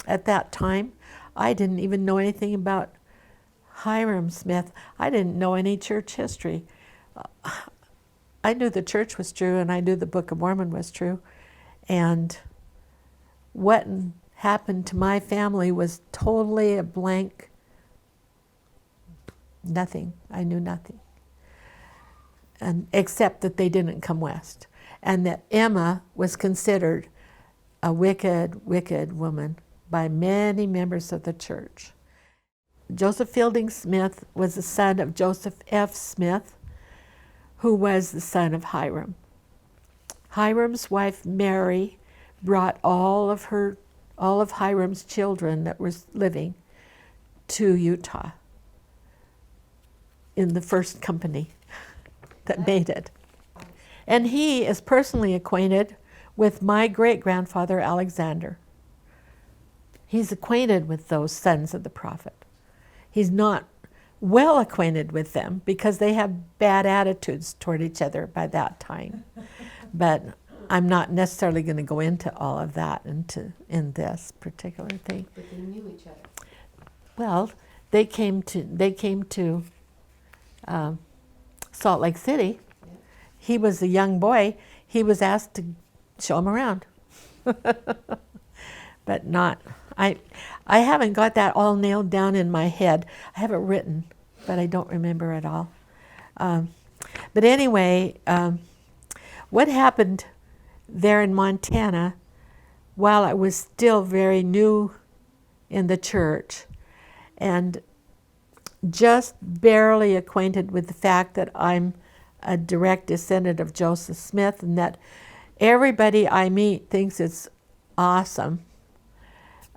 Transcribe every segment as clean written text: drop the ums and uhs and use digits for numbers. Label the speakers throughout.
Speaker 1: at that time. I didn't even know anything about Hiram Smith. I didn't know any church history. I knew the church was true, and I knew the Book of Mormon was true. And what happened to my family was totally a blank, nothing. I knew nothing. And except that they didn't come west. And that Emma was considered a wicked, wicked woman by many members of the church. Joseph Fielding Smith was the son of Joseph F. Smith, who was the son of Hiram. Hiram's wife, Mary, brought all of Hiram's children that were living to Utah in the first company that made it. And he is personally acquainted with my great-grandfather, Alexander. He's acquainted with those sons of the prophet. He's not well acquainted with them because they have bad attitudes toward each other by that time. But I'm not necessarily going to go into all of that in this particular thing.
Speaker 2: But they knew each other.
Speaker 1: Well, they came to Salt Lake City. Yeah. He was a young boy. He was asked to show him around. But not, I haven't got that all nailed down in my head. I have it written, but I don't remember it all. But anyway, what happened there in Montana, while I was still very new in the church and just barely acquainted with the fact that I'm a direct descendant of Joseph Smith and that everybody I meet thinks it's awesome.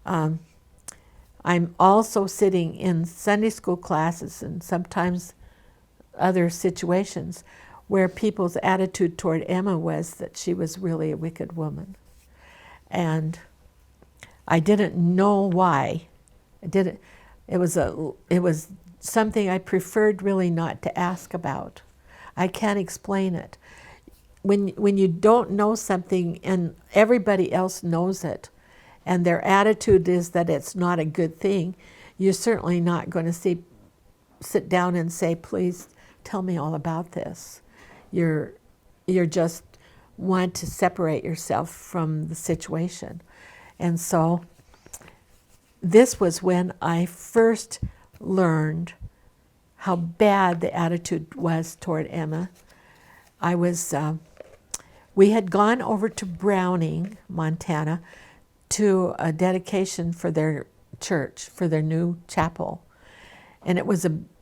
Speaker 1: I'm also sitting in Sunday school classes and sometimes other situations where people's attitude toward Emma was that she was really a wicked woman. And I didn't know why. It was something I preferred really not to ask about. I can't explain it. When you don't know something and everybody else knows it, and their attitude is that it's not a good thing, you're certainly not going to sit down and say, please tell me all about this. You're just want to separate yourself from the situation. And so this was when I first learned how bad the attitude was toward Emma. We had gone over to Browning, Montana, to a dedication for their church, for their new chapel. And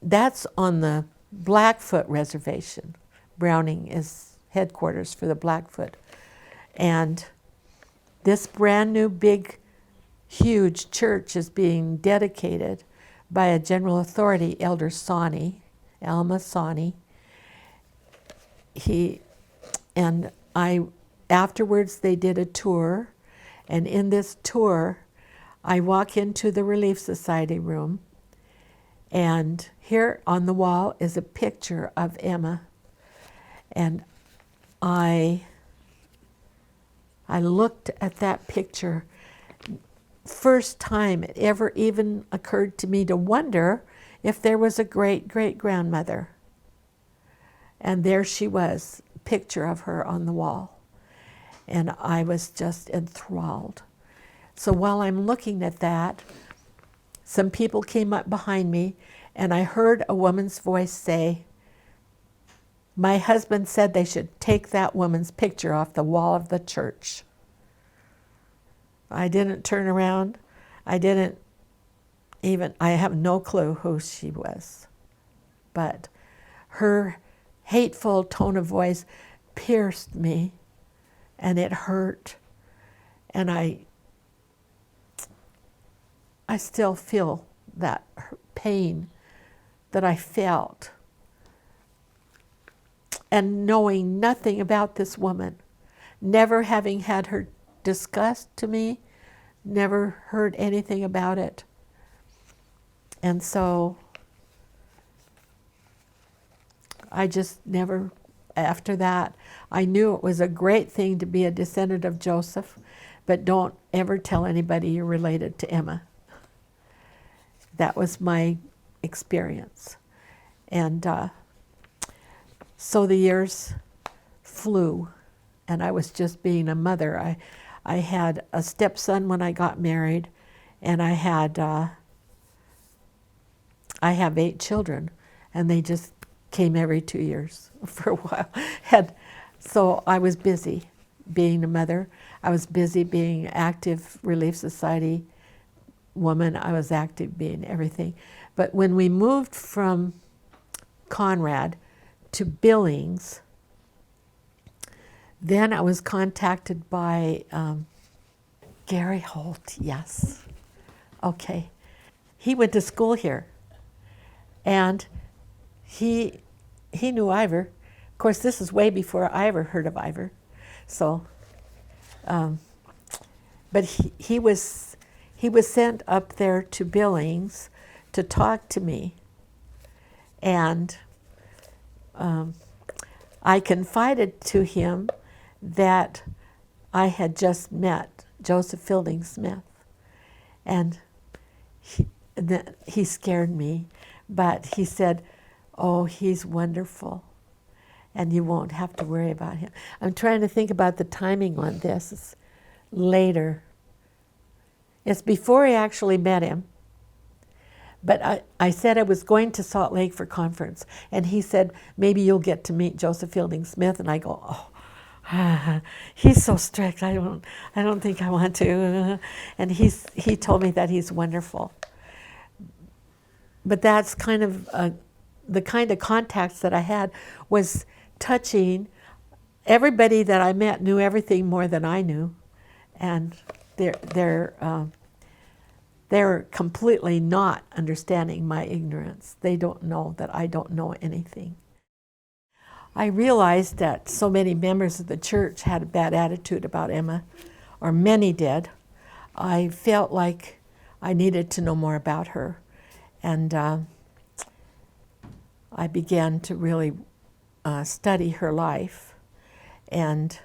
Speaker 1: that's on the Blackfoot Reservation. Browning is headquarters for the Blackfoot. And this brand new big, huge church is being dedicated by a general authority, Elder Sawney, Alma Sawney. Afterwards they did a tour, and in this tour I walk into the Relief Society room, and here on the wall is a picture of Emma. And I looked at that picture. First time it ever even occurred to me to wonder if there was a great-great-grandmother. And there she was, a picture of her on the wall. And I was just enthralled. So while I'm looking at that, some people came up behind me, and I heard a woman's voice say, my husband said they should take that woman's picture off the wall of the church. I didn't turn around. I have no clue who she was. But her hateful tone of voice pierced me, and it hurt. And I still feel that pain that I felt. And knowing nothing about this woman, never having had her discussed to me, never heard anything about it. And so I just never, after that, I knew it was a great thing to be a descendant of Joseph, but don't ever tell anybody you're related to Emma. That was my experience. And so the years flew, and I was just being a mother. I had a stepson when I got married, and I have 8 children, and they just came every 2 years for a while. And so I was busy being a mother. I was busy being active Relief Society woman. I was active being everything. But when we moved from Conrad to Billings, then I was contacted by Gary Holt, yes. Okay. He went to school here, and he knew Ivor. Of course, this is way before I ever heard of Ivor. So, but he was sent up there to Billings to talk to me, and I confided to him that I had just met Joseph Fielding Smith, and he scared me, but he said, "Oh, he's wonderful, and you won't have to worry about him." I'm trying to think about the timing on this. It's later. It's before I actually met him, but I said I was going to Salt Lake for conference, and he said, "Maybe you'll get to meet Joseph Fielding Smith," and I go, "Oh, he's so strict. I don't think I want to." And he told me that he's wonderful. But that's kind of the kind of contacts that I had was touching. Everybody that I met knew everything more than I knew, and they're completely not understanding my ignorance. They don't know that I don't know anything. I realized that so many members of the church had a bad attitude about Emma, or many did. I felt like I needed to know more about her, and I began to really study her life, and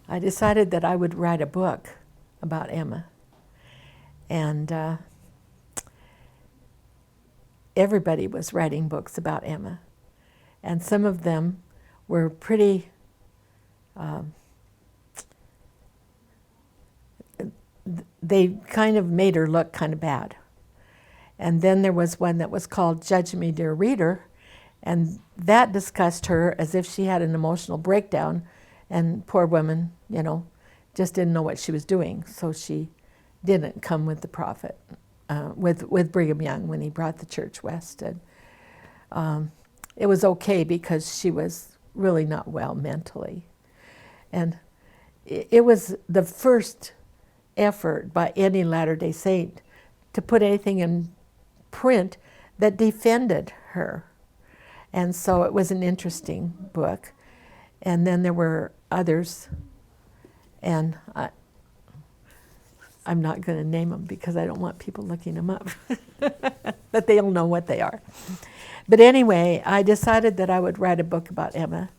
Speaker 1: I decided that I would write a book about Emma. And everybody was writing books about Emma, and some of them were pretty they kind of made her look kind of bad. And then there was one that was called Judge Me, Dear Reader, and that discussed her as if she had an emotional breakdown, and poor woman, just didn't know what she was doing, so she didn't come with the prophet, with Brigham Young when he brought the church west. And it was okay because she was really not well mentally. And it was the first effort by any Latter-day Saint to put anything in print that defended her. And so it was an interesting book. And then there were others, and I'm not going to name them because I don't want people looking them up, but they'll know what they are. But anyway, I decided that I would write a book about Emma,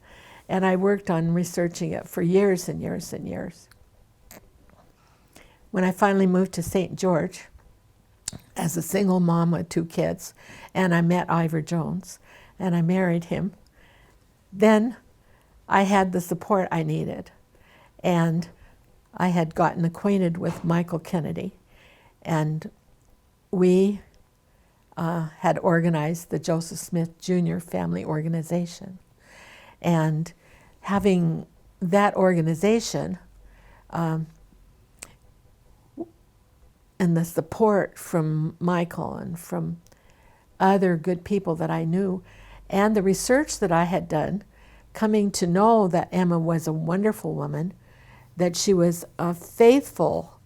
Speaker 1: and I worked on researching it for years and years and years. When I finally moved to St. George as a single mom with 2 kids, and I met Ivor Jones, and I married him, then I had the support I needed. And I had gotten acquainted with Michael Kennedy, and we had organized the Joseph Smith Jr. Family Organization. And having that organization and the support from Michael and from other good people that I knew, and the research that I had done, coming to know that Emma was a wonderful woman, that she was a faithful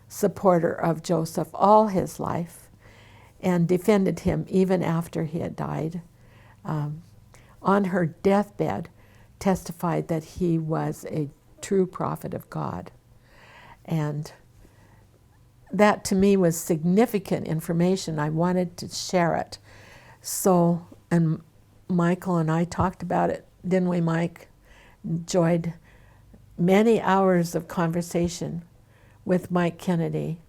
Speaker 1: supporter of Joseph all his life and defended him even after he had died. On her deathbed, testified that he was a true prophet of God. And that to me was significant information. I wanted to share it. So, and Michael and I talked about it, didn't we, Mike? Enjoyed many hours of conversation with Mike Kennedy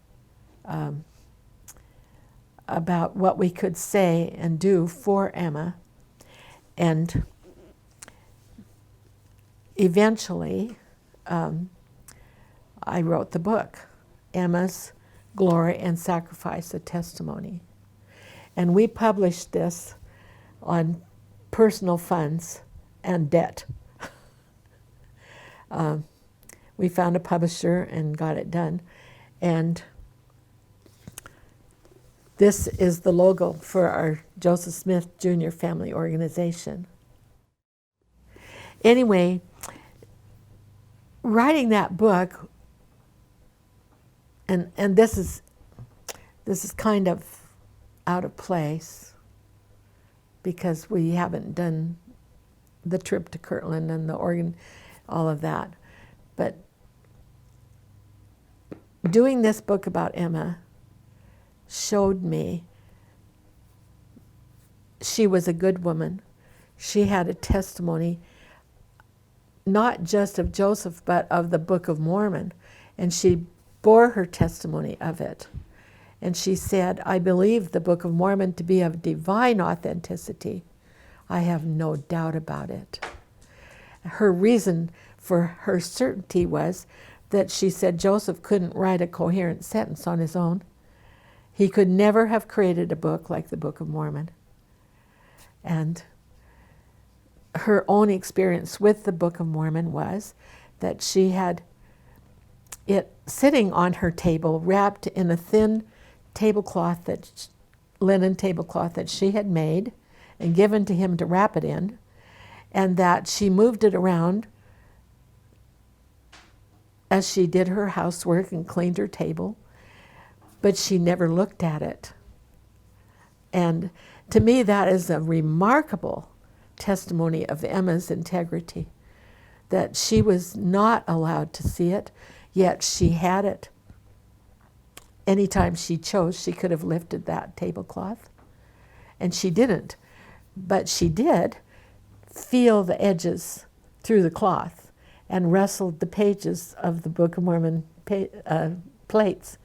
Speaker 1: about what we could say and do for Emma. And eventually, I wrote the book, Emma's Glory and Sacrifice, a Testimony. And we published this on personal funds and debt. We found a publisher and got it done. And this is the logo for our Joseph Smith Jr. Family Organization. Anyway, writing that book, and this is kind of out of place because we haven't done the trip to Kirtland and the organ, all of that. But doing this book about Emma showed me she was a good woman. She had a testimony, not just of Joseph, but of the Book of Mormon. And she bore her testimony of it. And she said, I believe the Book of Mormon to be of divine authenticity. I have no doubt about it. Her reason for her certainty was that she said Joseph couldn't write a coherent sentence on his own. He could never have created a book like the Book of Mormon. And her own experience with the Book of Mormon was that she had it sitting on her table, wrapped in a thin tablecloth, linen tablecloth that she had made and given to him to wrap it in, and that she moved it around as she did her housework and cleaned her table, but she never looked at it. And to me, that is a remarkable testimony of Emma's integrity, that she was not allowed to see it, yet she had it. Anytime she chose, she could have lifted that tablecloth, and she didn't. But she did feel the edges through the cloth and wrestled the pages of the Book of Mormon plates,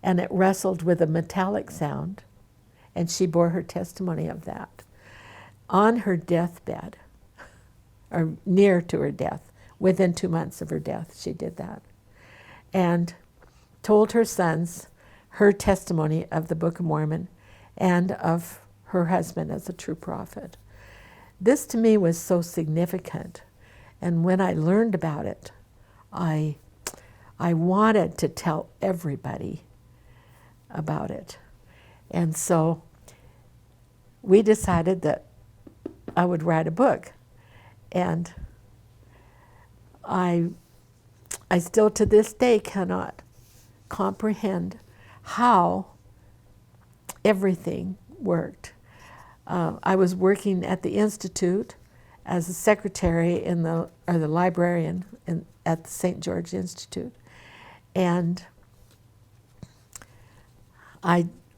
Speaker 1: and it wrestled with a metallic sound, and she bore her testimony of that. On her deathbed, or near to her death, within 2 months of her death, she did that, and told her sons her testimony of the Book of Mormon and of her husband as a true prophet. This to me was so significant, and when I learned about it, I wanted to tell everybody about it. And so we decided that I would write a book. And I still to this day cannot comprehend how everything worked. I was working at the Institute as a secretary or the librarian at the St. George Institute. And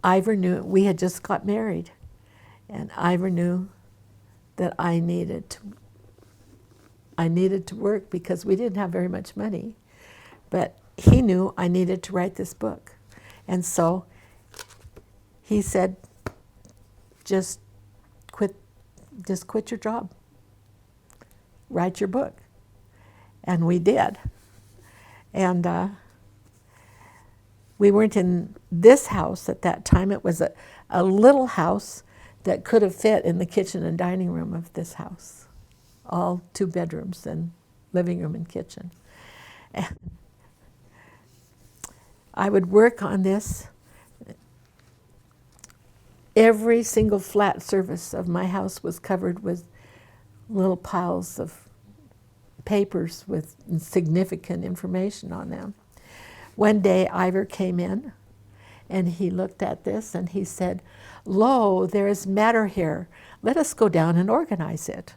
Speaker 1: Ivor knew, we had just got married, and Ivor knew that I needed to work because we didn't have very much money, but he knew I needed to write this book. And so he said, just quit your job, write your book. And we did. And we weren't in this house at that time. It was a little house that could have fit in the kitchen and dining room of this house. All 2 bedrooms and living room and kitchen. And I would work on this. Every single flat surface of my house was covered with little piles of papers with significant information on them. One day, Ivor came in, and he looked at this, and he said, "Lo, there is matter here. Let us go down and organize it."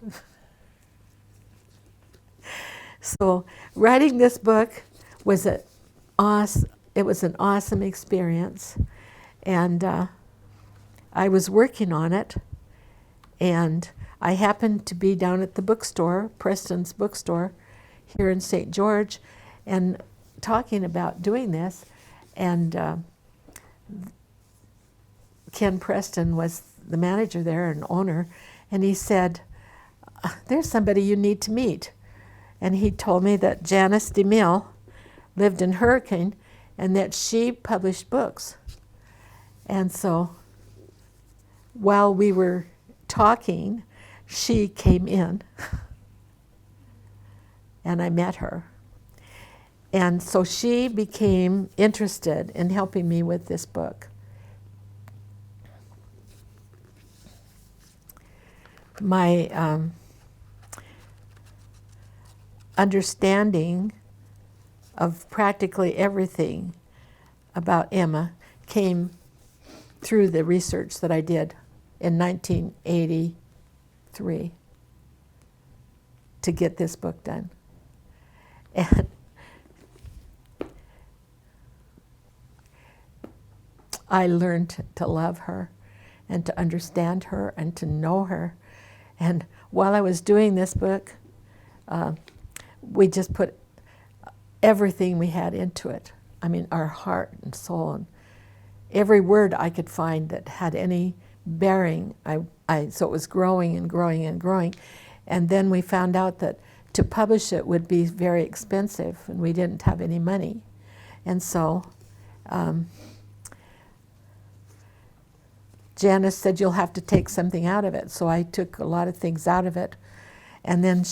Speaker 1: So writing this book was an awesome experience, and I was working on it, and I happened to be down at the bookstore, Preston's bookstore, here in St. George, and talking about doing this, and Ken Preston was the manager there and owner, and he said, there's somebody you need to meet. And he told me that Janice DeMille lived in Hurricane and that she published books. And so while we were talking, she came in and I met her. And so she became interested in helping me with this book. My understanding of practically everything about Emma came through the research that I did in 1983 to get this book done. And I learned to love her and to understand her and to know her. And while I was doing this book, we just put everything we had into it. I mean, our heart and soul, and every word I could find that had any bearing. So it was growing and growing and growing. And then we found out that to publish it would be very expensive, and we didn't have any money. And so Janice said, you'll have to take something out of it. So I took a lot of things out of it. And then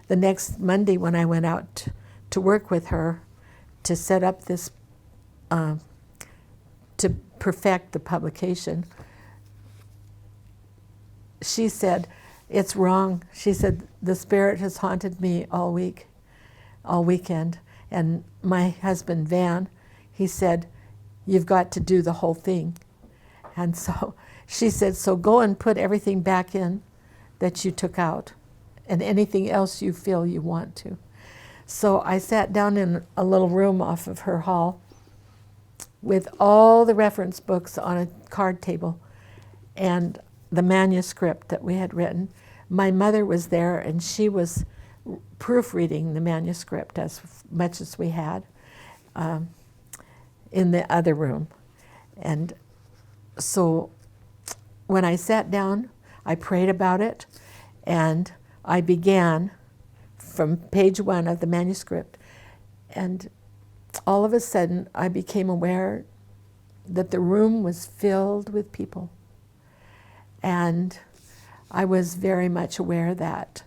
Speaker 1: the next Monday when I went out to work with her to set up this, to perfect the publication, she said, it's wrong. She said, the Spirit has haunted me all weekend. And my husband, Van, he said, you've got to do the whole thing. And so she said, so go and put everything back in that you took out and anything else you feel you want to. So I sat down in a little room off of her hall with all the reference books on a card table and the manuscript that we had written. My mother was there, and she was proofreading the manuscript as much as we had in the other room. And so when I sat down, I prayed about it, and I began from page 1 of the manuscript. And all of a sudden, I became aware that the room was filled with people. And I was very much aware that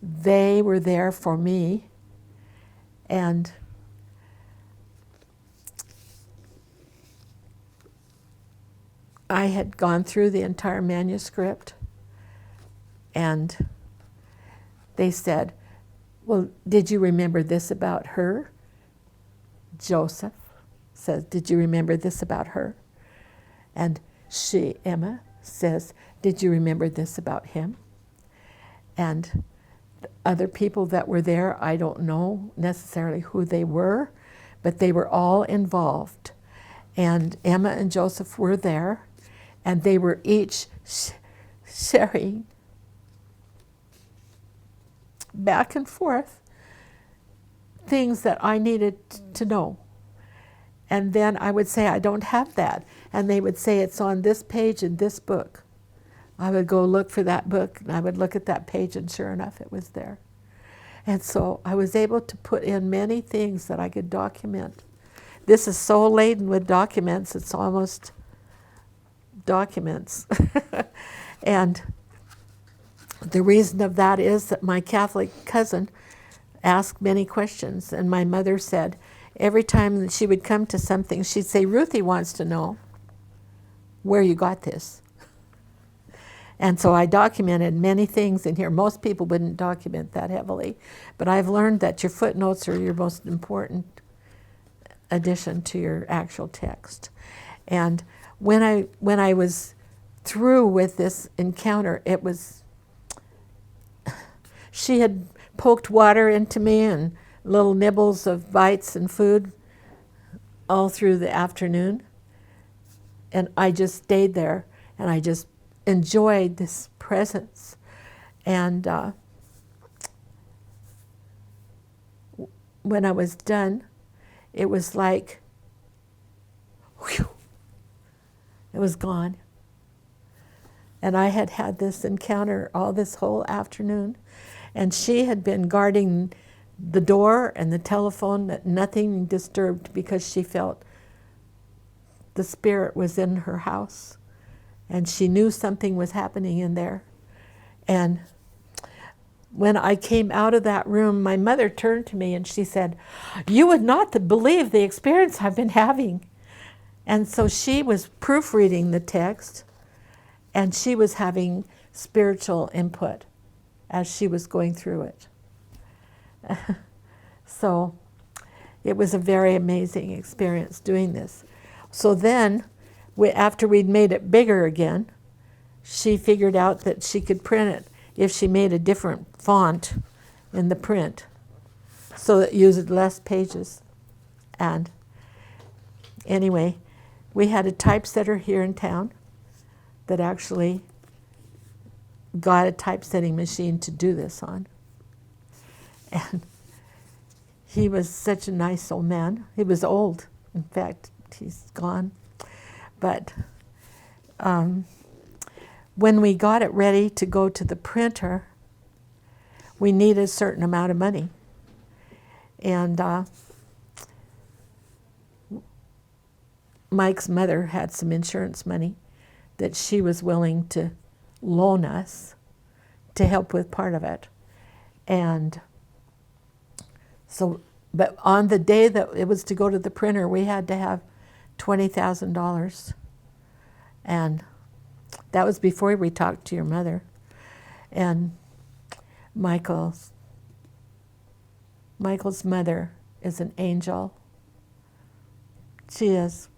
Speaker 1: they were there for me. And I had gone through the entire manuscript, and they said, well, did you remember this about her? Joseph says, did you remember this about her? And she, Emma, says, did you remember this about him? And the other people that were there, I don't know necessarily who they were, but they were all involved. And Emma and Joseph were there, and they were each sharing back and forth things that I needed to know. And then I would say, I don't have that. And they would say, it's on this page in this book. I would go look for that book, and I would look at that page, and sure enough, it was there. And so I was able to put in many things that I could document. This is so laden with documents, it's almost documents. And the reason of that is that my Catholic cousin asked many questions, and my mother said every time that she would come to something, she'd say, Ruthie wants to know where you got this. And so I documented many things in here. Most people wouldn't document that heavily, but I've learned that your footnotes are your most important addition to your actual text. And when I was through with this encounter, it was, she had poked water into me and little nibbles of bites and food all through the afternoon. And I just stayed there, and I just enjoyed this presence. And when I was done, it was like, whew, it was gone. And I had had this encounter all this whole afternoon, and she had been guarding the door and the telephone that nothing disturbed, because she felt the spirit was in her house, and she knew something was happening in there. And when I came out of that room, my mother turned to me and she said, "You would not believe the experience I've been having." And so she was proofreading the text, and she was having spiritual input as she was going through it. So it was a very amazing experience doing this. So then, after we'd made it bigger again, she figured out that she could print it if she made a different font in the print, so that it used less pages. And anyway, we had a typesetter here in town that actually got a typesetting machine to do this on. And he was such a nice old man. He was old. In fact, he's gone. But when we got it ready to go to the printer, we needed a certain amount of money. And Mike's mother had some insurance money that she was willing to loan us to help with part of it. And so, but on the day that it was to go to the printer, we had to have $20,000. And that was before we talked to your mother. And Michael's mother is an angel. She is.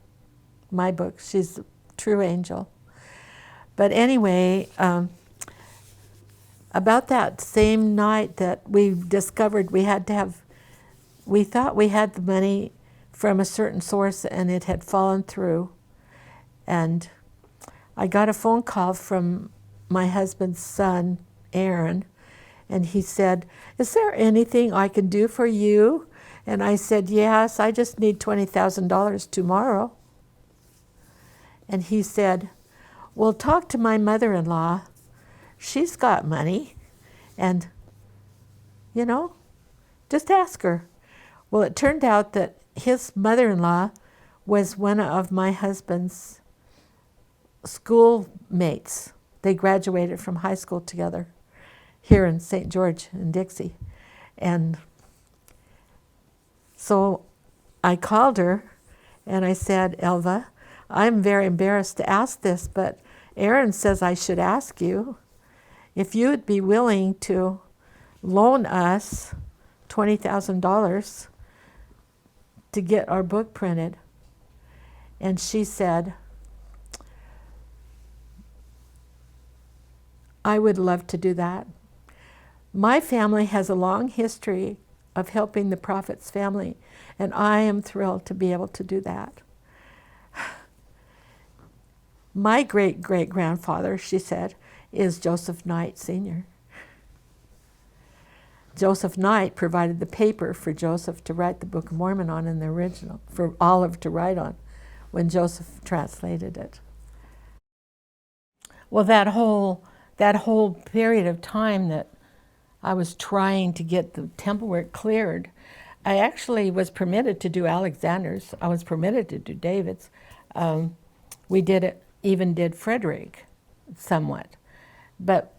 Speaker 1: My book, she's a true angel. But anyway, about that same night that we discovered we had to have, we thought we had the money from a certain source and it had fallen through. And I got a phone call from my husband's son, Aaron, and he said, "Is there anything I can do for you?" And I said, "Yes, I just need $20,000 tomorrow." And he said, "Well, talk to my mother-in-law. She's got money. And, you know, just ask her." Well, it turned out that his mother-in-law was one of my husband's schoolmates. They graduated from high school together here in St. George in Dixie. And so I called her and I said, "Elva, I'm very embarrassed to ask this, but Aaron says I should ask you if you would be willing to loan us $20,000 to get our book printed." And she said, "I would love to do that. My family has a long history of helping the prophet's family, and I am thrilled to be able to do that." My great-great-grandfather, she said, is Joseph Knight Sr. Joseph Knight provided the paper for Joseph to write the Book of Mormon on in the original, for Olive to write on when Joseph translated it. Well, that whole period of time that I was trying to get the temple work cleared, I actually was permitted to do Alexander's. I was permitted to do David's. We did it, even did Frederick somewhat, but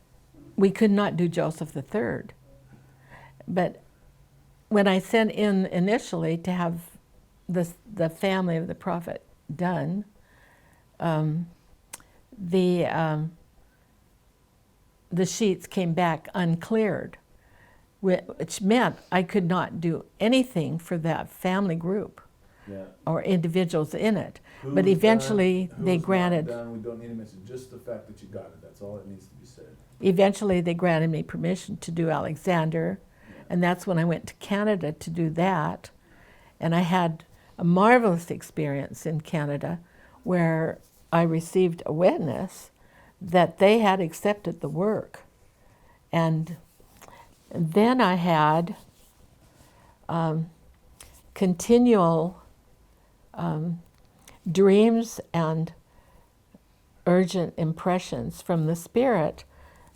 Speaker 1: we could not do Joseph III. But when I sent in initially to have the family of the prophet done, the sheets came back uncleared, which meant I could not do anything for that family group. Yeah. Or individuals in it. But eventually they granted.
Speaker 2: We don't need to mention just the fact that you got it. That's all that needs to be said.
Speaker 1: Eventually they granted me permission to do Alexander, and that's when I went to Canada to do that. And I had a marvelous experience in Canada where I received a witness that they had accepted the work. And then I had continual dreams and urgent impressions from the Spirit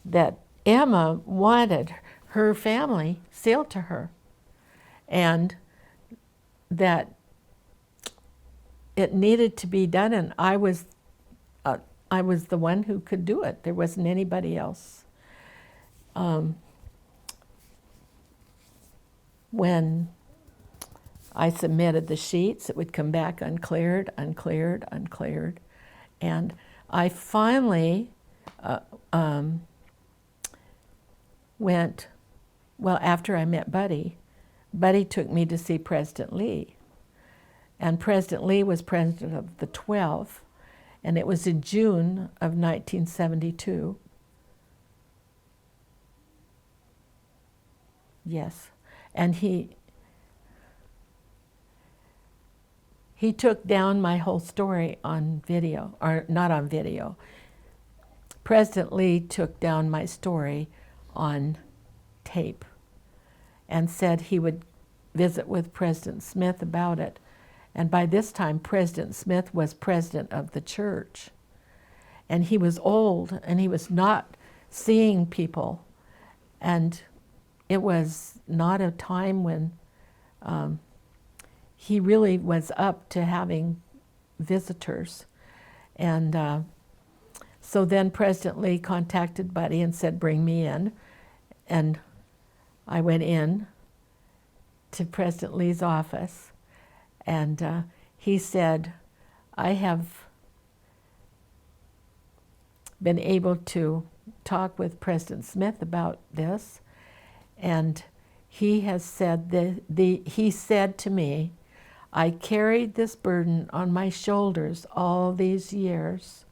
Speaker 1: that Emma wanted her family sealed to her, and that it needed to be done, and I was the one who could do it. There wasn't anybody else. When I submitted the sheets, it would come back uncleared, uncleared, uncleared. And I finally went, well, after I met Buddy took me to see President Lee. And President Lee was president of the 12, and it was in June of 1972. Yes. And he took down my whole story on video, or not on video. President Lee took down my story on tape and said he would visit with President Smith about it. And by this time, President Smith was president of the church. And he was old, and he was not seeing people. And it was not a time when he really was up to having visitors. And so then President Lee contacted Buddy and said, bring me in. And I went in to President Lee's office, and he said, I have been able to talk with President Smith about this, and he has said he said to me, I carried this burden on my shoulders all these years,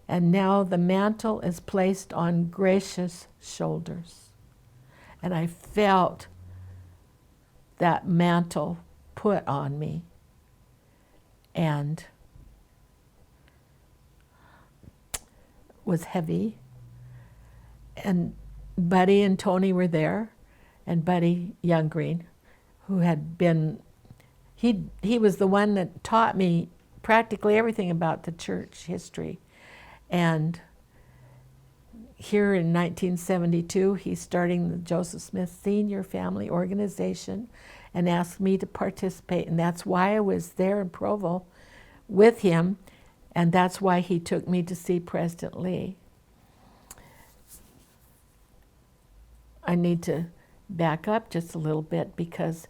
Speaker 1: and now the mantle is placed on Gracia's shoulders. And I felt that mantle put on me, and was heavy. And Buddy and Tony were there, and Buddy Younggreen, who had been, he was the one that taught me practically everything about the church history. And here in 1972, he's starting the Joseph Smith Senior Family Organization and asked me to participate. And that's why I was there in Provo with him, and that's why he took me to see President Lee. I need to back up just a little bit, because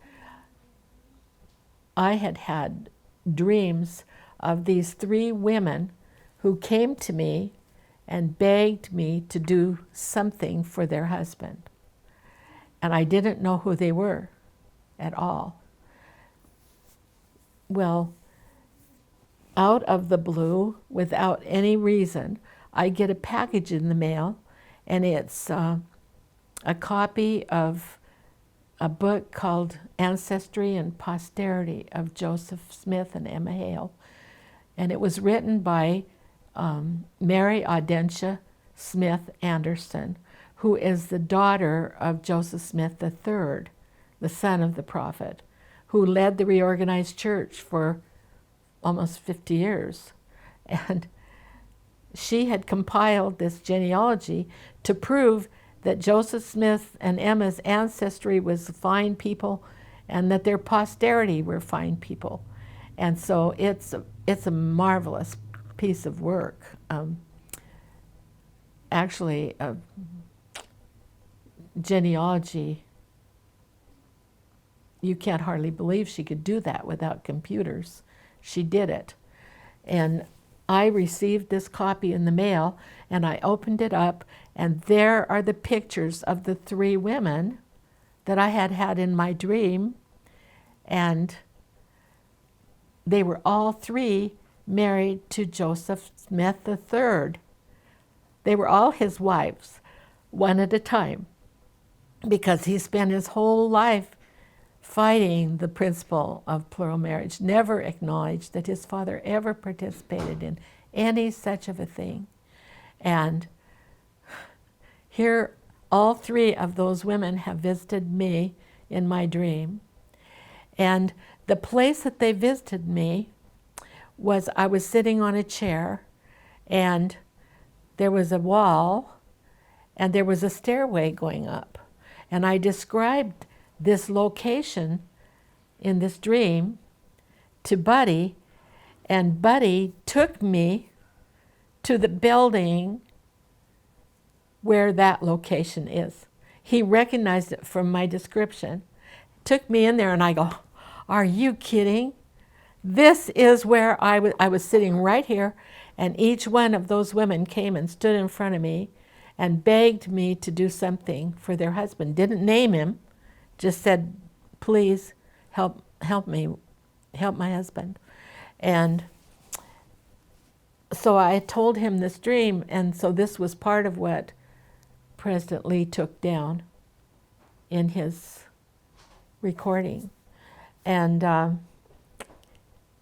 Speaker 1: I had had dreams of these 3 women who came to me and begged me to do something for their husband. And I didn't know who they were at all. Well, out of the blue, without any reason, I get a package in the mail, and it's a copy of a book called Ancestry and Posterity of Joseph Smith and Emma Hale. And it was written by Mary Audentia Smith Anderson, who is the daughter of Joseph Smith III, the son of the prophet, who led the reorganized church for almost 50 years. And she had compiled this genealogy to prove that Joseph Smith and Emma's ancestry was fine people, and that their posterity were fine people. And so it's a marvelous piece of work. Actually, genealogy, you can't hardly believe she could do that without computers. She did it. And I received this copy in the mail, and I opened it up, and there are the pictures of the 3 women that I had had in my dream, and they were all 3 married to Joseph Smith III. They were all his wives, one at a time, because he spent his whole life fighting the principle of plural marriage, never acknowledged that his father ever participated in any such of a thing. And here, all 3 of those women have visited me in my dream. And the place that they visited me was, I was sitting on a chair, and there was a wall, and there was a stairway going up. And I described this location in this dream to Buddy, and Buddy took me to the building where that location is. He recognized it from my description, took me in there, and I go, "Are you kidding? This is where I was sitting right here, and each one of those women came and stood in front of me and begged me to do something for their husband. Didn't name him, just said, please help me, help my husband." And so I told him this dream, and so this was part of what President Lee took down in his recording. And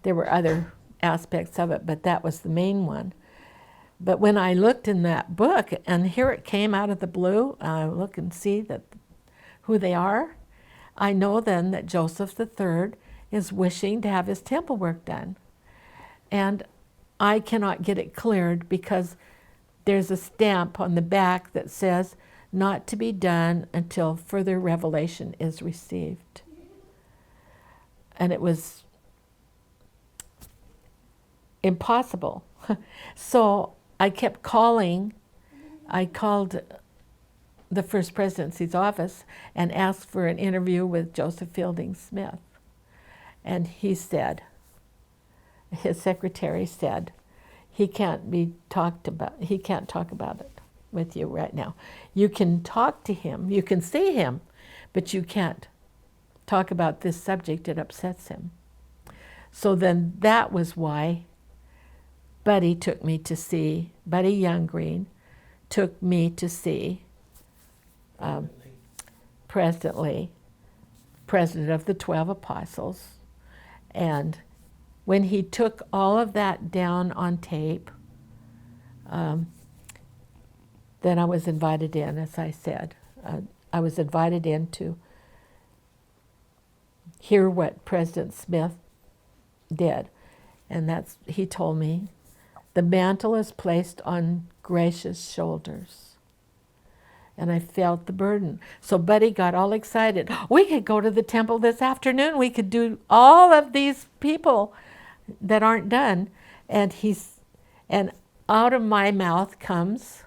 Speaker 1: there were other aspects of it, but that was the main one. But when I looked in that book, and here it came out of the blue, I look and see that who they are, I know then that Joseph III is wishing to have his temple work done. And I cannot get it cleared because there's a stamp on the back that says not to be done until further revelation is received. And it was impossible. So I kept calling. I called the First Presidency's office and asked for an interview with Joseph Fielding Smith. And he said, his secretary said, he can't talk about it with you right now. You can talk to him, you can see him, but you can't talk about this subject. It upsets him. So then that was why Buddy Younggreen took me to see President Lee, president of the 12 Apostles. And when he took all of that down on tape, then I was invited in, as I said. I was invited in to hear what President Smith did. And he told me, the mantle is placed on Gracia's shoulders. And I felt the burden. So Buddy got all excited. We could go to the temple this afternoon. We could do all of these people that aren't done. And out of my mouth comes,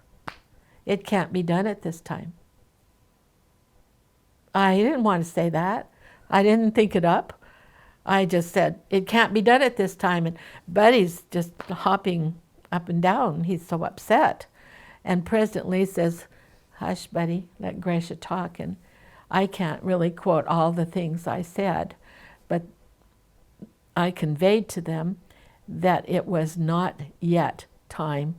Speaker 1: it can't be done at this time. I didn't want to say that. I didn't think it up. I just said, it can't be done at this time. And Buddy's just hopping up and down. He's so upset. And President Lee says, hush, Buddy, let Gracia talk. And I can't really quote all the things I said, but I conveyed to them that it was not yet time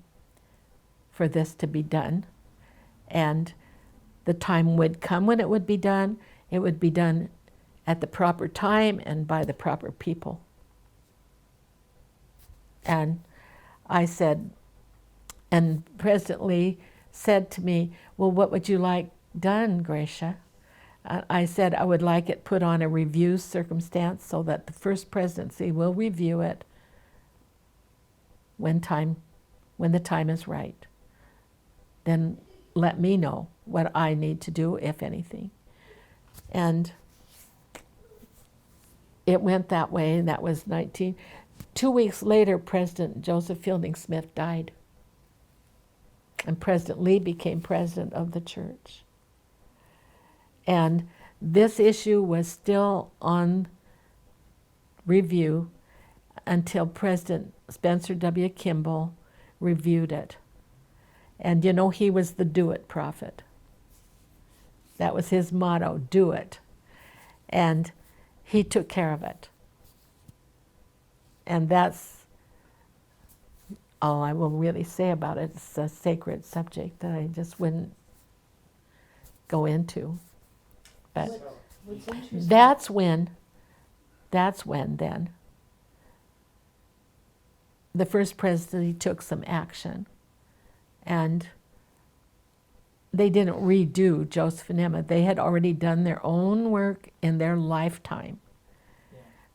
Speaker 1: for this to be done. And the time would come when it would be done. It would be done at the proper time and by the proper people. And I said, and President Lee said to me, well, what would you like done, Gracia? I said I would like it put on a review circumstance so that the First Presidency will review it when the time is right. Then let me know what I need to do, if anything. And it went that way, and that was 2 weeks later, President Joseph Fielding Smith died. And President Lee became president of the church. And this issue was still on review until President Spencer W. Kimball reviewed it. And you know, he was the do-it prophet. That was his motto, do it. And he took care of it. And that's all I will really say about it. It's a sacred subject that I just wouldn't go into. But that's when then the First Presidency took some action. And they didn't redo Joseph and Emma. They had already done their own work in their lifetime.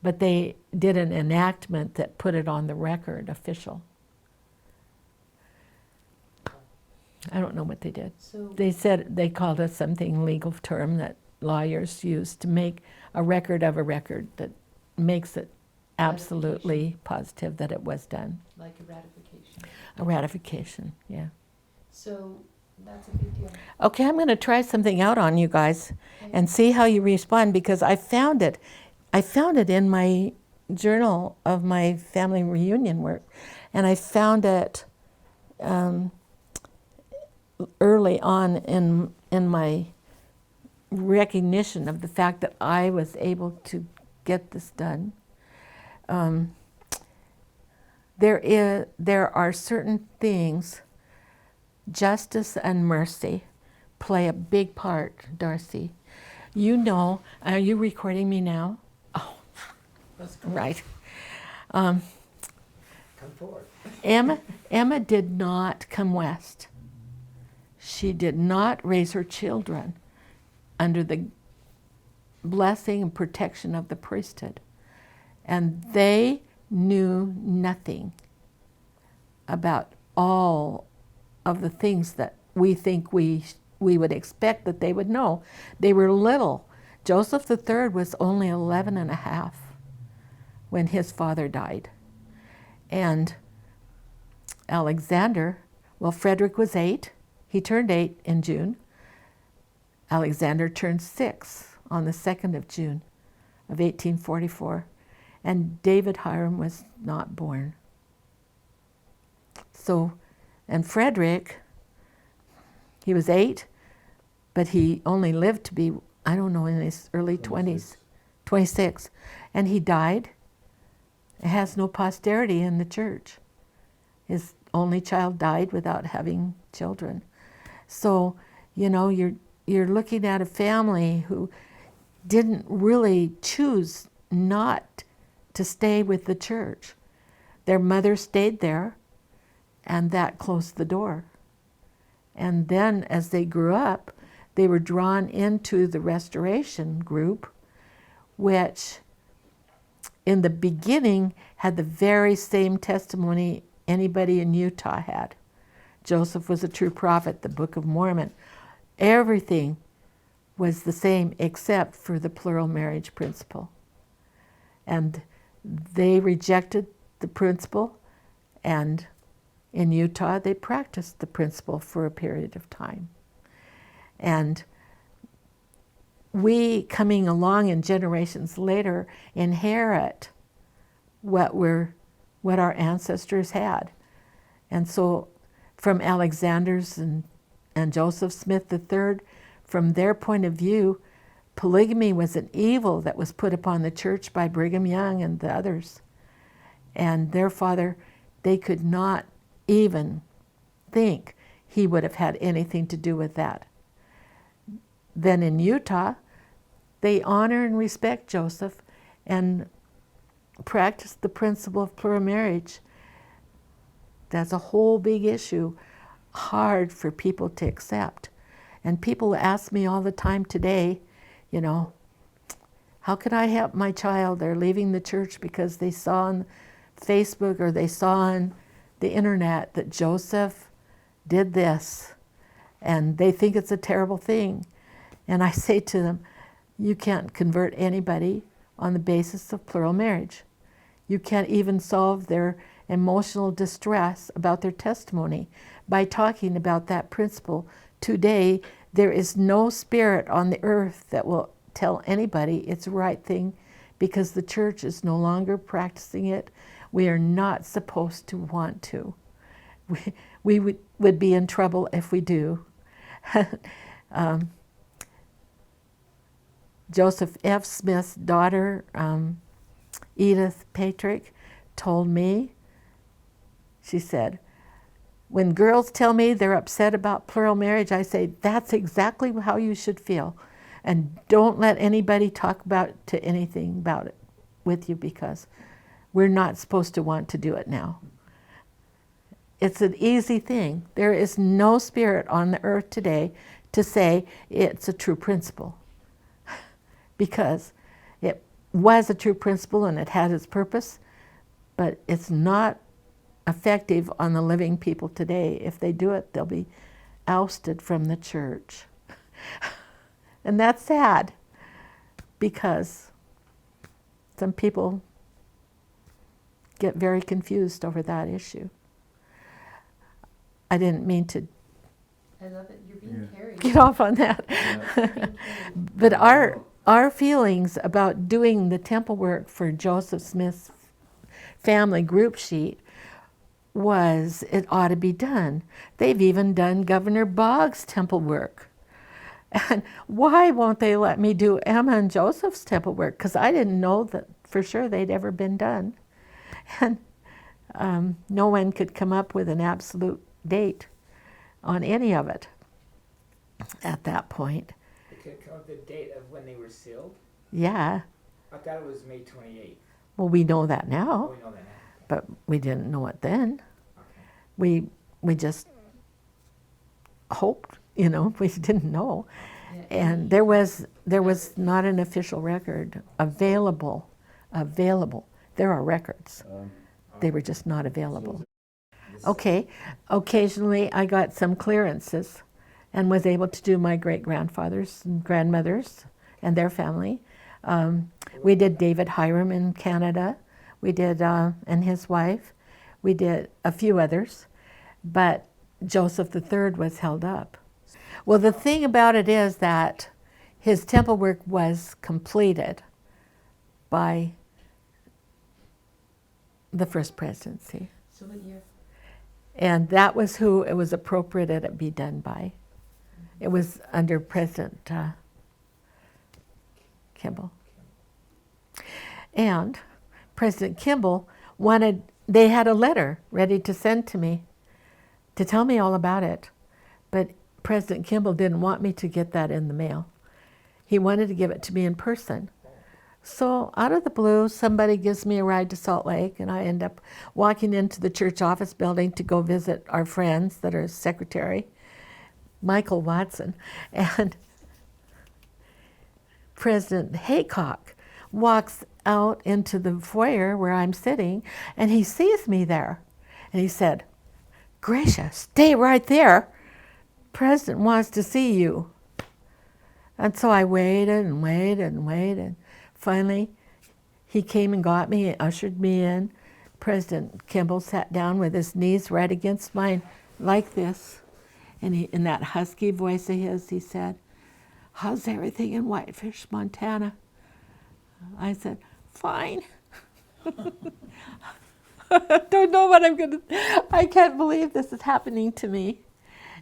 Speaker 1: but they did an enactment that put it on the record, official. I don't know what they did.
Speaker 3: So
Speaker 1: They said, they called it something legal term that lawyers use to make a record of a record that makes it absolutely positive that it was done.
Speaker 3: like a ratification.
Speaker 1: A ratification, yeah.
Speaker 3: So that's a big deal.
Speaker 1: Okay, I'm going to try something out on you guys
Speaker 3: Okay.
Speaker 1: and see how you respond, because I found it. I found it in my journal of my family reunion work, and I found it early on in my recognition of the fact that I was able to get this done. There are certain things, justice and mercy play a big part, Darcy. You know, are you recording me now? Oh,
Speaker 2: That's good.
Speaker 1: right.
Speaker 2: Come forward.
Speaker 1: Emma did not come west. She did not raise her children under the blessing and protection of the priesthood. And they knew nothing about all of the things that we think we would expect that they would know. They were little. Joseph III was only 11 and a half when his father died. And Alexander, well, Frederick was 8. He turned 8 in June. Alexander turned 6 on the 2nd of June of 1844. And David Hiram was not born. So, and Frederick, he was 8, but he only lived to be, I don't know, in his early 20s, 26. And he died. It has no posterity in the church. His only child died without having children. So, you know, you're looking at a family who didn't really choose not to stay with the church. Their mother stayed there, and that closed the door. And then as they grew up, they were drawn into the Restoration group, which in the beginning had the very same testimony anybody in Utah had. Joseph was a true prophet, the Book of Mormon. Everything was the same except for the plural marriage principle. And they rejected the principle, and in Utah they practiced the principle for a period of time. And we, coming along in generations later, inherit what our ancestors had. And so from Alexander's and Joseph Smith III, from their point of view, polygamy was an evil that was put upon the church by Brigham Young and the others. And their father, they could not even think he would have had anything to do with that. Then in Utah, they honor and respect Joseph and practice the principle of plural marriage. That's a whole big issue, hard for people to accept. And people ask me all the time today, you know, how can I help my child? They're leaving the church because they saw on Facebook or they saw on the internet that Joseph did this, and they think it's a terrible thing. And I say to them, you can't convert anybody on the basis of plural marriage. You can't even solve their emotional distress about their testimony by talking about that principle. Today, there is no spirit on the earth that will tell anybody it's the right thing, because the church is no longer practicing it. We are not supposed to want to. We would be in trouble if we do. Joseph F. Smith's daughter, Edith Patrick, told me, she said, when girls tell me they're upset about plural marriage, I say, that's exactly how you should feel. And don't let anybody talk to anything about it with you, because we're not supposed to want to do it now. It's an easy thing. There is no spirit on the earth today to say it's a true principle, because was a true principle and it had its purpose, but it's not effective on the living people today. If they do it, they'll be ousted from the church. And that's sad, because some people get very confused over that issue. I didn't mean to
Speaker 3: I love it, you're being carried.
Speaker 1: get off on that.
Speaker 3: You're being carried.
Speaker 1: But our feelings about doing the temple work for Joseph Smith's family group sheet was it ought to be done. They've even done Governor Boggs' temple work. And why won't they let me do Emma and Joseph's temple work? Because I didn't know that for sure they'd ever been done. And no one could come up with an absolute date on any of it at that point.
Speaker 4: They could come up with the date of when they were sealed?
Speaker 1: Yeah.
Speaker 4: I thought it was May 28th.
Speaker 1: Well, we know that
Speaker 4: Oh,
Speaker 1: now,
Speaker 4: we know that now.
Speaker 1: but we didn't know it then.
Speaker 4: Okay.
Speaker 1: We just hoped, you know, we didn't know.
Speaker 3: Yeah.
Speaker 1: And there was not an official record available. There are records. They were just not available. Okay, occasionally I got some clearances and was able to do my great-grandfathers and grandmothers and their family. We did David Hiram in Canada. We did, and his wife. We did a few others, but Joseph III was held up. Well, the thing about it is that his temple work was completed by the first presidency.
Speaker 3: So what year?
Speaker 1: And that was who it was appropriate that it be done by. It was under President Kimball. And President Kimball they had a letter ready to send to me to tell me all about it. But President Kimball didn't want me to get that in the mail. He wanted to give it to me in person. So out of the blue, somebody gives me a ride to Salt Lake, and I end up walking into the church office building to go visit our friends that are secretary, Michael Watson, and President Haycock walks out into the foyer where I'm sitting, and he sees me there. And he said, "Gracia, stay right there. President wants to see you." And so I waited and waited and waited. Finally, he came and got me, and ushered me in. President Kimball sat down with his knees right against mine, like this. And in that husky voice of his, he said, "How's everything in Whitefish, Montana?" I said, "Fine." Don't know what I'm gonna. I can't believe this is happening to me.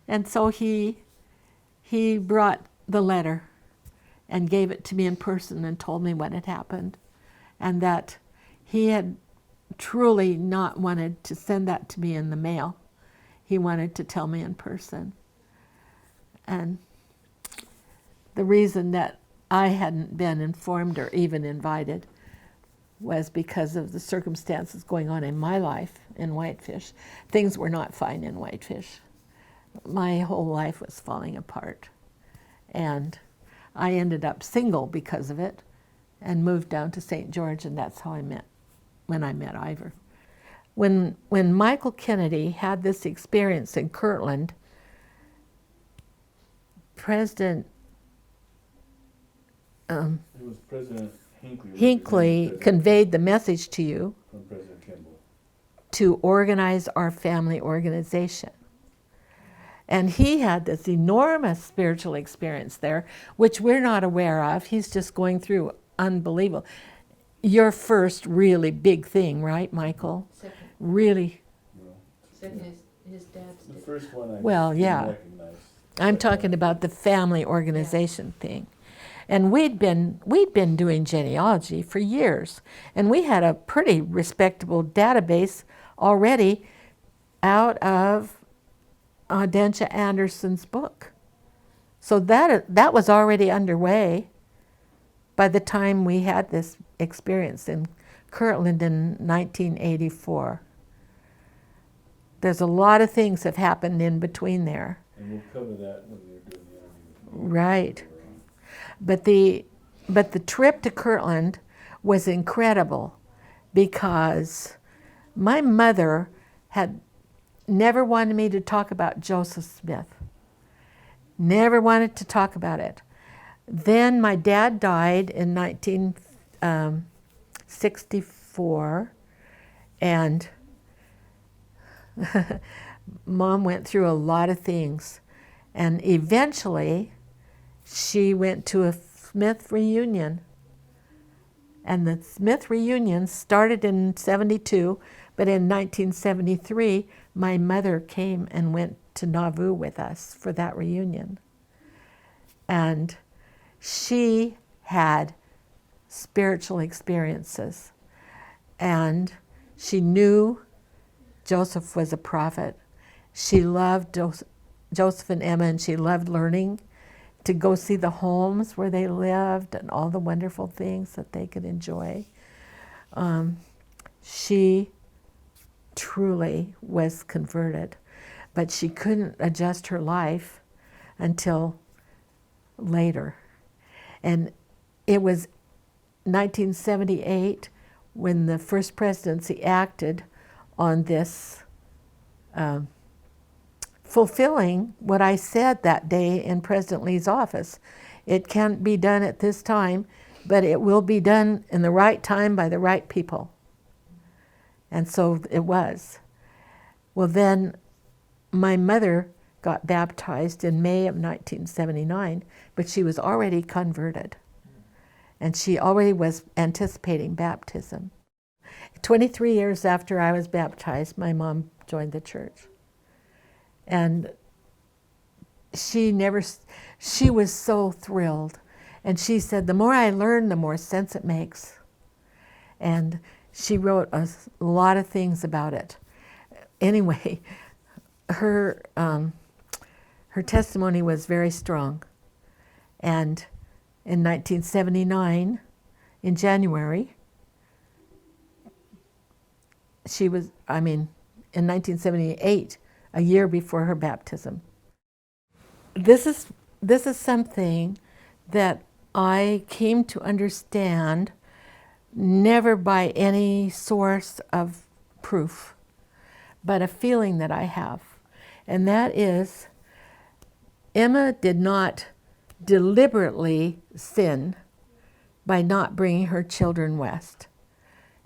Speaker 1: And so he brought the letter and gave it to me in person and told me what had happened, and that he had truly not wanted to send that to me in the mail. He wanted to tell me in person. And the reason that I hadn't been informed or even invited was because of the circumstances going on in my life in Whitefish. Things were not fine in Whitefish. My whole life was falling apart. And I ended up single because of it and moved down to St. George, and that's how I met Ivor. When Michael Kennedy had this experience in Kirtland, President
Speaker 2: It was President Hinckley.
Speaker 1: Hinckley conveyed the message to you
Speaker 2: From President Kimball.
Speaker 1: to organize our family organization. And he had this enormous spiritual experience there, which we're not aware of. He's just going through unbelievable. Your first really big thing, right, Michael?
Speaker 3: Second,
Speaker 1: Really,
Speaker 2: Well,
Speaker 3: second his dad's
Speaker 2: the
Speaker 3: did.
Speaker 2: first one I
Speaker 1: Well,
Speaker 2: didn't
Speaker 1: yeah.
Speaker 2: recognize.
Speaker 1: I'm talking about the family organization thing. And we'd been doing genealogy for years, and we had a pretty respectable database already out of Densha Anderson's book. So that was already underway by the time we had this experience in Kirtland in 1984. There's a lot of things that happened in between there.
Speaker 2: And we'll cover that when we're doing the interview.
Speaker 1: Right. But the trip to Kirtland was incredible because my mother had never wanted me to talk about Joseph Smith. Never wanted to talk about it. Then my dad died in 1964, and Mom went through a lot of things. And eventually, she went to a Smith reunion. And the Smith reunion started in 72, but in 1973, my mother came and went to Nauvoo with us for that reunion. And she had spiritual experiences. And she knew Joseph was a prophet. She loved Joseph and Emma, and she loved learning to go see the homes where they lived and all the wonderful things that they could enjoy. She truly was converted, but she couldn't adjust her life until later. And it was 1978 when the first presidency acted on this fulfilling what I said that day in President Lee's office. It can't be done at this time, but it will be done in the right time by the right people. And so it was. Well, then my mother got baptized in May of 1979, but she was already converted. And she already was anticipating baptism. 23 years after I was baptized, my mom joined the church. And she was so thrilled. And she said, the more I learn, the more sense it makes. And she wrote a lot of things about it. Anyway, her testimony was very strong. And in 1979, in January, in 1978, a year before her baptism. This is something that I came to understand never by any source of proof, but a feeling that I have. And that is, Emma did not deliberately sin by not bringing her children west.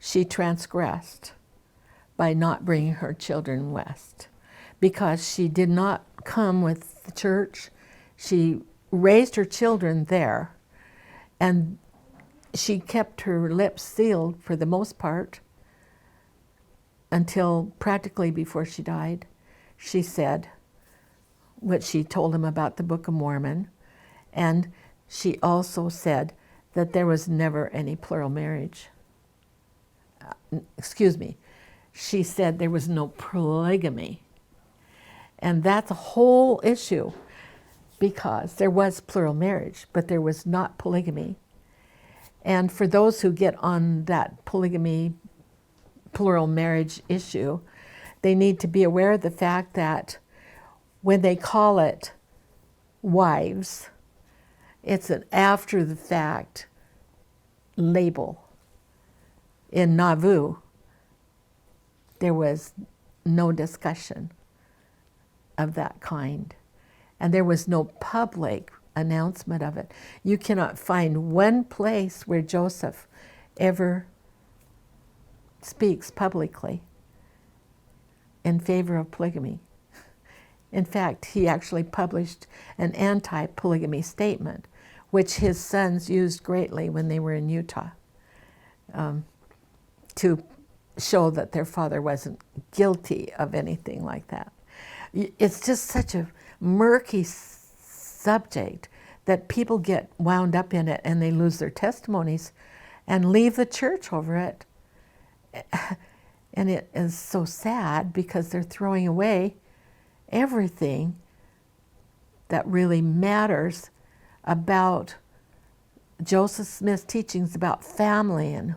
Speaker 1: She transgressed by not bringing her children west, because she did not come with the church. She raised her children there, and she kept her lips sealed for the most part until practically before she died. She said what she told him about the Book of Mormon, and she also said that there was never any plural marriage. She said there was no polygamy. And that's a whole issue, because there was plural marriage, but there was not polygamy. And for those who get on that polygamy, plural marriage issue, they need to be aware of the fact that when they call it wives, it's an after the fact label. In Nauvoo, there was no discussion of that kind. And there was no public announcement of it. You cannot find one place where Joseph ever speaks publicly in favor of polygamy. In fact, he actually published an anti-polygamy statement, which his sons used greatly when they were in Utah, to show that their father wasn't guilty of anything like that. It's just such a murky subject that people get wound up in it and they lose their testimonies and leave the church over it. And it is so sad, because they're throwing away everything that really matters about Joseph Smith's teachings about family and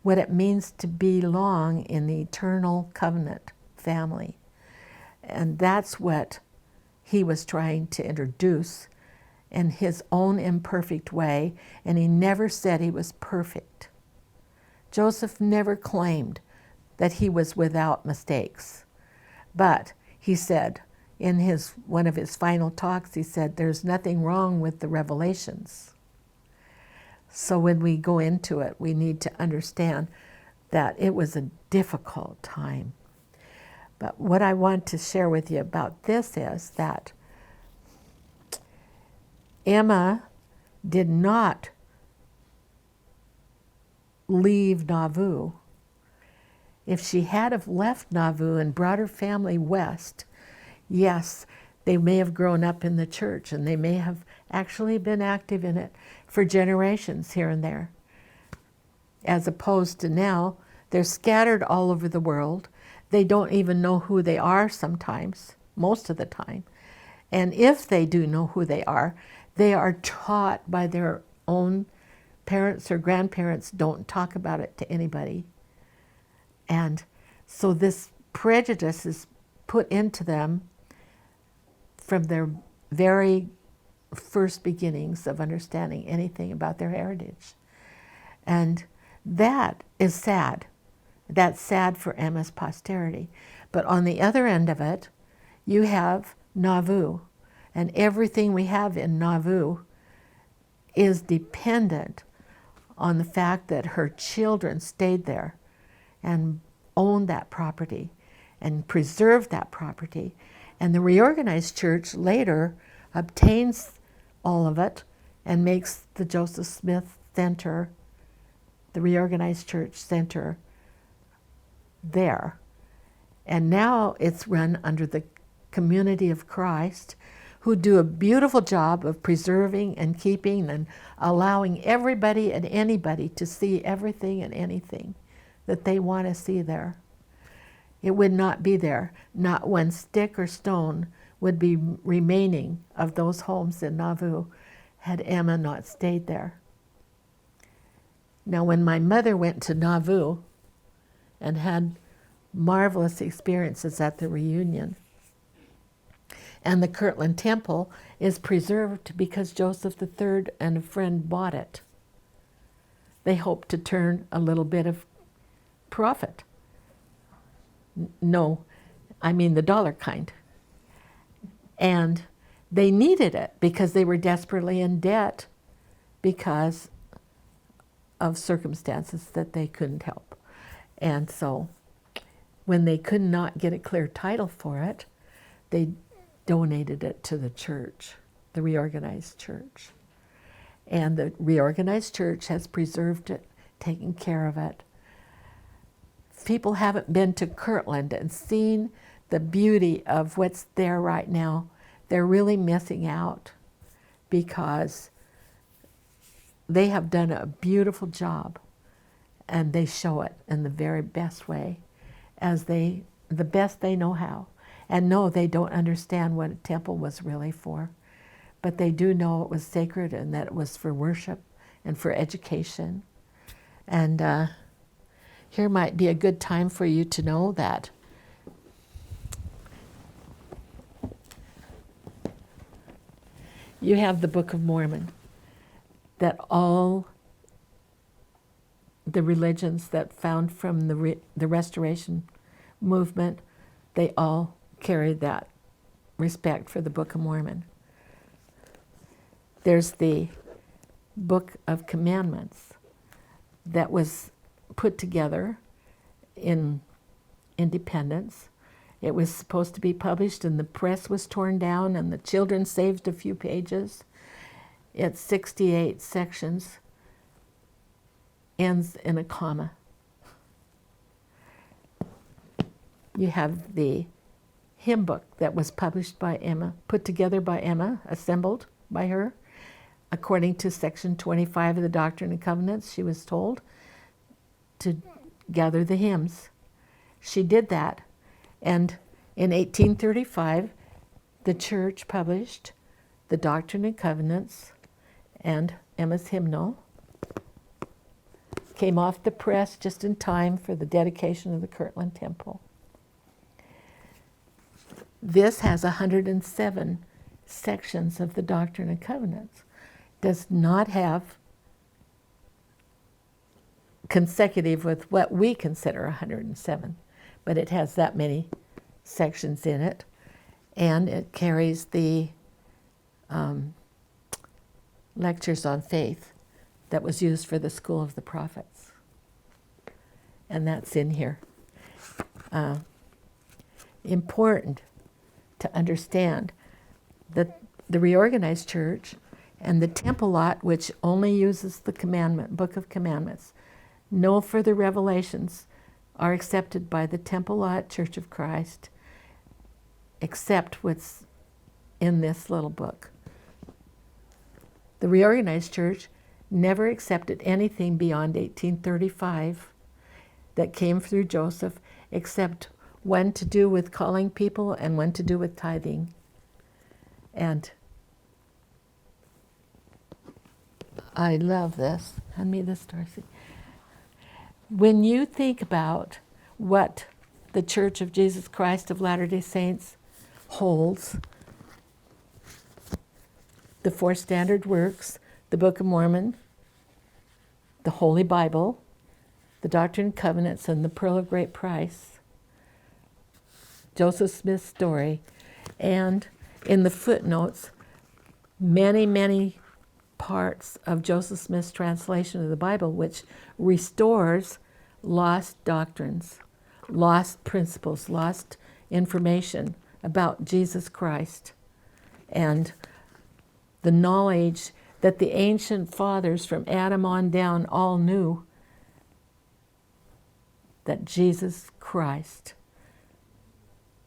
Speaker 1: what it means to belong in the eternal covenant family. And that's what he was trying to introduce in his own imperfect way, and he never said he was perfect. Joseph never claimed that he was without mistakes. But he said in one of his final talks, he said, there's nothing wrong with the revelations. So when we go into it, we need to understand that it was a difficult time. But what I want to share with you about this is that Emma did not leave Nauvoo. If she had have left Nauvoo and brought her family west, yes, they may have grown up in the church and they may have actually been active in it for generations here and there. As opposed to now, they're scattered all over the world. They don't even know who they are sometimes, most of the time. And if they do know who they are taught by their own parents or grandparents, don't talk about it to anybody. And so this prejudice is put into them from their very first beginnings of understanding anything about their heritage. And that is sad. That's sad for Emma's posterity. But on the other end of it, you have Nauvoo. And everything we have in Nauvoo is dependent on the fact that her children stayed there and owned that property and preserved that property. And the reorganized church later obtains all of it and makes the Joseph Smith Center, the reorganized church center, there. And now it's run under the Community of Christ, who do a beautiful job of preserving and keeping and allowing everybody and anybody to see everything and anything that they want to see there. It would not be there. Not one stick or stone would be remaining of those homes in Nauvoo had Emma not stayed there. Now, when my mother went to Nauvoo and had marvelous experiences at the reunion, and the Kirtland Temple is preserved because Joseph III and a friend bought it. They hoped to turn a little bit of profit. No, I mean the dollar kind. And they needed it because they were desperately in debt because of circumstances that they couldn't help. And so when they could not get a clear title for it, they donated it to the church, the reorganized church. And the reorganized church has preserved it, taken care of it. If people haven't been to Kirtland and seen the beauty of what's there right now, they're really missing out, because they have done a beautiful job and they show it in the very best way, the best they know how. And no, they don't understand what a temple was really for, but they do know it was sacred and that it was for worship and for education. And here might be a good time for you to know that you have the Book of Mormon, that all the religions that found from the Restoration movement, they all carry that respect for the Book of Mormon. There's the Book of Commandments that was put together in Independence. It was supposed to be published and the press was torn down and the children saved a few pages. It's 68 sections, ends in a comma. You have the hymn book that was published by Emma, put together by Emma, assembled by her. According to section 25 of the Doctrine and Covenants, she was told to gather the hymns. She did that. And in 1835, the church published the Doctrine and Covenants and Emma's hymnal. Came off the press just in time for the dedication of the Kirtland Temple. This has 107 sections of the Doctrine and Covenants. Does not have consecutive with what we consider 107, but it has that many sections in it, and it carries the lectures on faith that was used for the School of the Prophets, and that's in here. Important to understand that the reorganized church and the temple lot, which only uses the book of commandments, no further revelations are accepted by the temple lot Church of Christ except what's in this little book. The reorganized church never accepted anything beyond 1835 that came through Joseph, except one to do with calling people and one to do with tithing. And I love this. Hand me this, Darcy. When you think about what the Church of Jesus Christ of Latter-day Saints holds, the four standard works, the Book of Mormon, the Holy Bible, the Doctrine and Covenants, and the Pearl of Great Price, Joseph Smith's story, and in the footnotes, many, many parts of Joseph Smith's translation of the Bible, which restores lost doctrines, lost principles, lost information about Jesus Christ, and the knowledge that the ancient fathers from Adam on down all knew that Jesus Christ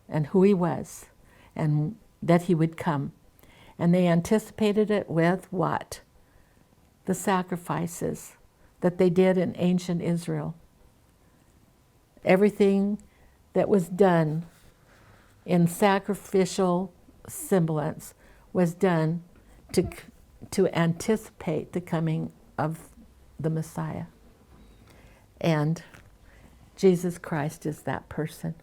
Speaker 1: and who he was and that he would come. And they anticipated it with what? The sacrifices that they did in ancient Israel. Everything that was done in sacrificial semblance was done to anticipate the coming of the Messiah. And Jesus Christ is that person.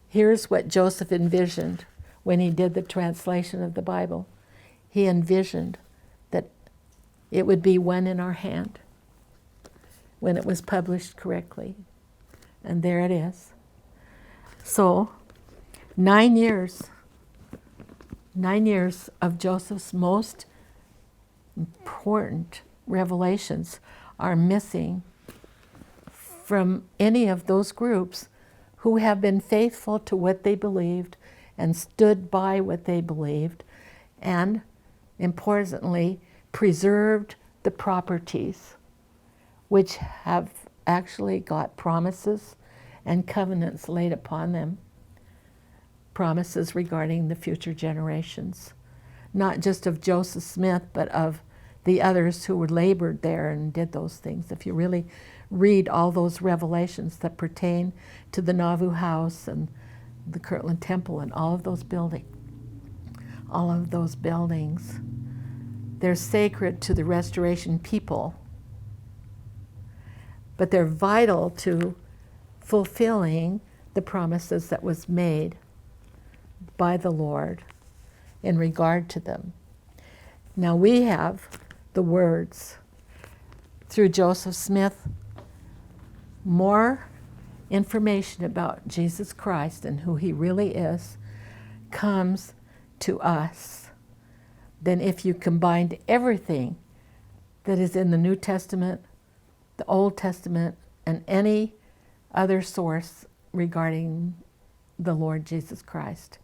Speaker 1: Here's what Joseph envisioned when he did the translation of the Bible. He envisioned that it would be one in our hand when it was published correctly. And there it is. So, 9 years of Joseph's most important revelations are missing from any of those groups who have been faithful to what they believed and stood by what they believed, and importantly, preserved the properties, which have actually got promises and covenants laid upon them, promises regarding the future generations, not just of Joseph Smith, but of the others who were labored there and did those things. If you really read all those revelations that pertain to the Nauvoo house and the Kirtland Temple and all of those buildings, they're sacred to the Restoration people, but they're vital to fulfilling the promises that was made by the Lord in regard to them. Now we have the words through Joseph Smith, more information about Jesus Christ and who he really is comes to us than if you combined everything that is in the New Testament, the Old Testament, and any other source regarding the Lord Jesus Christ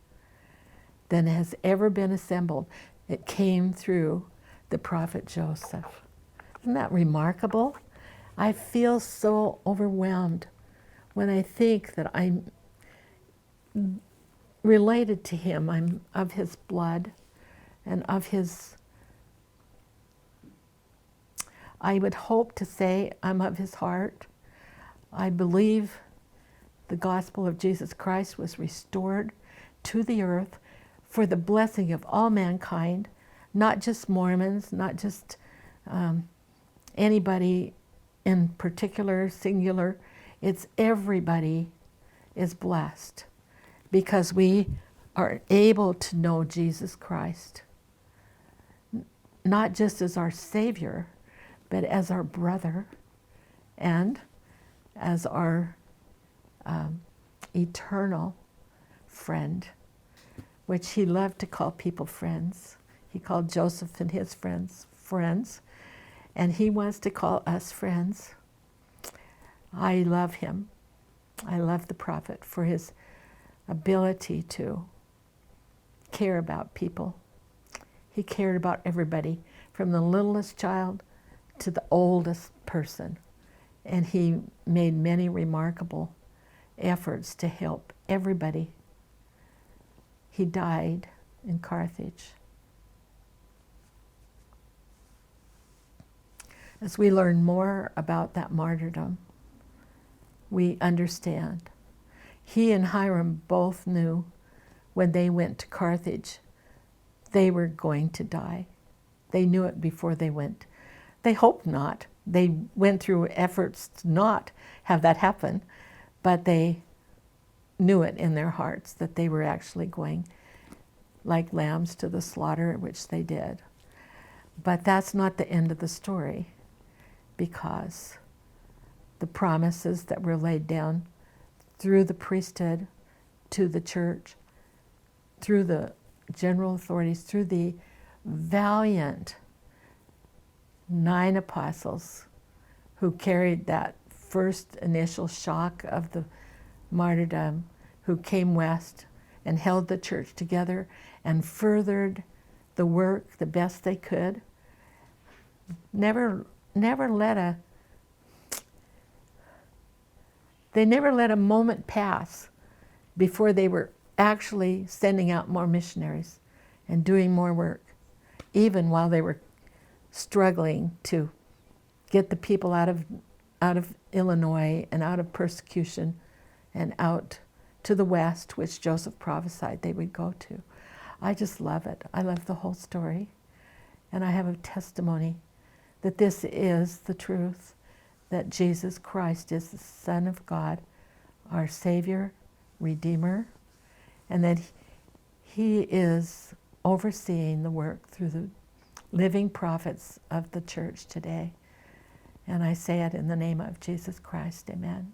Speaker 1: than has ever been assembled. It came through the prophet Joseph. Isn't that remarkable? I feel so overwhelmed when I think that I'm related to him. I'm of his blood and of his, I would hope to say I'm of his heart. I believe the gospel of Jesus Christ was restored to the earth for the blessing of all mankind, not just Mormons, not just anybody in particular, singular. It's everybody is blessed because we are able to know Jesus Christ, not just as our Savior, but as our brother and as our eternal friend, which he loved to call people friends. He called Joseph and his friends friends, and he wants to call us friends. I love him. I love the prophet for his ability to care about people. He cared about everybody, from the littlest child to the oldest person. And he made many remarkable efforts to help everybody. He died in Carthage. As we learn more about that martyrdom, we understand. He and Hiram both knew when they went to Carthage, they were going to die. They knew it before they went. They hoped not. They went through efforts to not have that happen, but they knew it in their hearts that they were actually going like lambs to the slaughter, which they did. But that's not the end of the story, because the promises that were laid down through the priesthood to the church, through the general authorities, through the valiant 9 apostles who carried that first initial shock of the martyrdom, who came west and held the church together and furthered the work the best they could. They never let a moment pass before they were actually sending out more missionaries and doing more work, even while they were struggling to get the people out of Illinois and out of persecution and out to the west, which Joseph prophesied they would go to. I just love it. I love the whole story. And I have a testimony that this is the truth, that Jesus Christ is the Son of God, our Savior, Redeemer, and that he is overseeing the work through the living prophets of the church today. And I say it in the name of Jesus Christ. Amen.